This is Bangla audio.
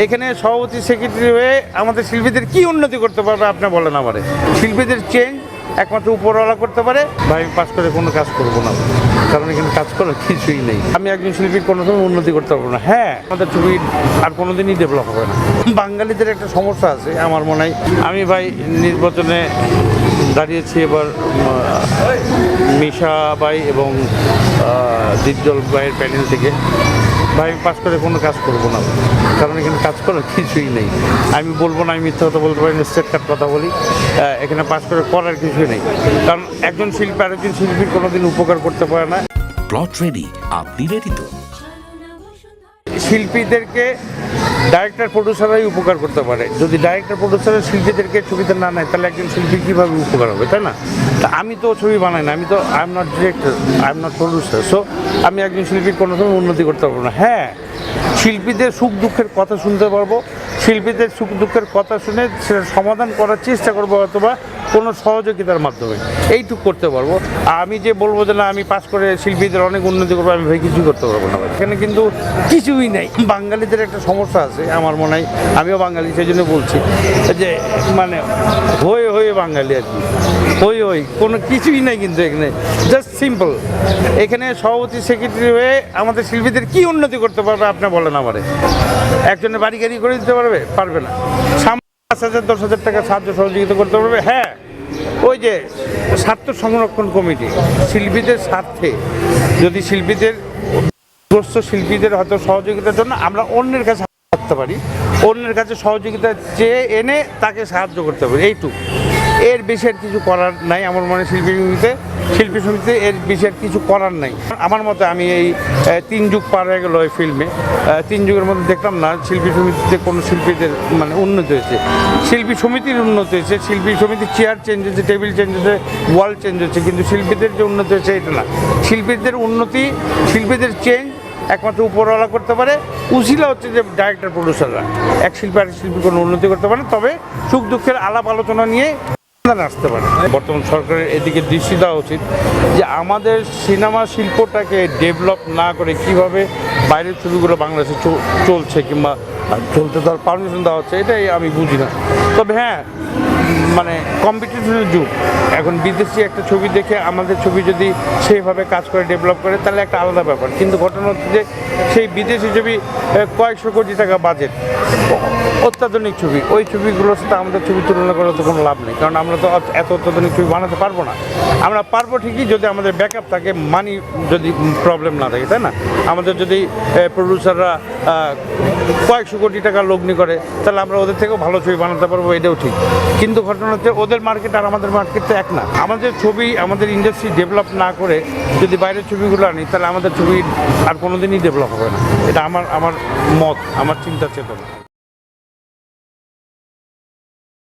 এখানে সভাপতি সেক্রেটারি হয়ে আমাদের শিল্পীদের কি উন্নতি করতে পারবে আপনি বলেন আমারে। শিল্পীদের চেঞ্জ একমাত্র উপরওয়ালা করতে পারে। ভাই পাস করে কোনো কাজ করবো না, কারণ এখানে কাজ করার কিছুই নেই। আমি একজন শিল্পীর কোনো সময় উন্নতি করতে পারবো না। হ্যাঁ, আমাদের ছবি আর কোনোদিনই ডেভেলপ হবে না। বাঙালিদের একটা সমস্যা আছে আমার মনে হয়। আমি ভাই নির্বাচনে দাঁড়িয়েছি এবার মিশা ভাই এবং ডিপজল ভাইয়ের প্যানেল থেকে। ভাই পাস করে কোনো কাজ করবো না, কারণ এখানে কাজ করার কিছুই নেই। আমি বলবো না, আমি মিথ্যা কথা বলতে পারি না, স্ট্রেট কাট কথা বলি। এখানে পাস করে করার কিছুই নেই, কারণ একজন শিল্পী আরেকজন শিল্পীর কোনোদিন উপকার করতে পারে না। প্লট রেডি, আপনি রেডি তো? শিল্পীদেরকে ডাইরেক্টর প্রডিউসাররাই উপকার করতে পারে। যদি ডাইরেক্টর প্রডিউসারের শিল্পীদেরকে ছবিতে না নেয়, তাহলে একজন শিল্পী কীভাবে উপকার হবে, তাই না? তা আমি তো ছবি বানাই না, আমি তো I am not director, I am not producer. So আমি একজন শিল্পীর কোনো সময় উন্নতি করতে পারবো না। হ্যাঁ, শিল্পীদের সুখ দুঃখের কথা শুনতে পারবো, শিল্পীদের সুখ দুঃখের কথা শুনে সেটা সমাধান করার চেষ্টা করবো, অথবা কোনো সহযোগিতার মাধ্যমে এইটুকু করতে পারবো। আমি যে বলবো যে না আমি পাস করে শিল্পীদের অনেক উন্নতি করবো, আমি ভাই কিছুই করতে পারবো না। এখানে কিন্তু কিছুই নেই। বাঙালিদের একটা সমস্যা আছে আমার মনে হয়, আমিও বাঙালি সেই জন্য বলছি যে মানে হয়ে হয়ে বাঙালি আর কি, হই কোনো কিছুই নেই। কিন্তু এখানে জাস্ট সিম্পল, এখানে সভাপতি সেক্রেটারি হয়ে আমাদের শিল্পীদের কি উন্নতি করতে পারবে আপনি বলেন আমারে। একজনের বাড়ি গাড়ি করে দিতে পারবে না। 5,000 10,000 টাকা সাহায্য সহযোগিতা করতে পারবে। হ্যাঁ, ওই যে স্বার্থ সংরক্ষণ কমিটি, শিল্পীদের স্বার্থে যদি শিল্পীদের হয়তো সহযোগিতার জন্য আমরা অন্যের কাছে থাকতে পারি, অন্যের কাছে সহযোগিতা চেয়ে এনে তাকে সাহায্য করতে পারি, এইটুকু। এর বেশি আর কিছু করার নাই আমার মনে। শিল্পী সমিতিতে এর বেশি আর কিছু করার নাই আমার মতে। আমি এই 3 যুগ পার হয়ে গেল এই ফিল্মে, 3 যুগের মধ্যে দেখলাম না শিল্পী সমিতিতে কোনো শিল্পীদের মানে উন্নতি হয়েছে। শিল্পী সমিতির উন্নতি হয়েছে, শিল্পী সমিতির চেয়ার চেঞ্জ হয়েছে, টেবিল চেঞ্জ হয়েছে, ওয়াল চেঞ্জ হচ্ছে, কিন্তু শিল্পীদের যে উন্নতি হয়েছে এটা না। শিল্পীদের উন্নতি, শিল্পীদের চেঞ্জ একমাত্র উপরওয়ালা করতে পারে। উশিলা হচ্ছে যে ডাইরেক্টর প্রডিউসাররা। এক শিল্পী আরেক শিল্পী কোনো উন্নতি করতে পারে, তবে সুখ দুঃখের আলাপ আলোচনা নিয়ে আসতে পারে। বর্তমান সরকারের এদিকে দৃষ্টি দেওয়া উচিত যে আমাদের সিনেমা শিল্পটাকে ডেভেলপ না করে কিভাবে বাইরের ছবিগুলো বাংলাদেশে চলছে কিংবা চলতে তার পারমিশন দেওয়া হচ্ছে, এটাই আমি বুঝি না। তবে হ্যাঁ, মানে কম্পিটিশনের যুগ এখন। বিদেশি একটা ছবি দেখে আমাদের ছবি যদি সেইভাবে কাজ করে ডেভেলপ করে তাহলে একটা আলাদা ব্যাপার। কিন্তু ঘটনা হচ্ছে যে সেই বিদেশি ছবি কয়েকশো কোটি টাকা বাজেট, অত্যাধুনিক ছবি, ওই ছবিগুলোর সাথে আমাদের ছবি তুলনা করার তো কোনো লাভ নেই, কারণ আমরা তো এত অত্যাধুনিক ছবি বানাতে পারবো না। আমরা পারবো ঠিকই যদি আমাদের ব্যাকআপ থাকে, মানি যদি প্রবলেম না থাকে, তাই না? আমাদের যদি প্রডিউসাররা কয়েকশো কোটি টাকা লগ্নি করে, তাহলে আমরা ওদের থেকেও ভালো ছবি বানাতে পারবো, এটাও ঠিক। কিন্তু ঘটনা হচ্ছে ওদের মার্কেট আর আমাদের মার্কেট তো এক না। আমাদের ছবি, আমাদের ইন্ডাস্ট্রি ডেভেলপ না করে যদি বাইরের ছবিগুলো আনি, তাহলে আমাদের ছবি আর কোনোদিনই ডেভেলপ হবে না। এটা আমার মত, আমার চিন্তা চেতনা।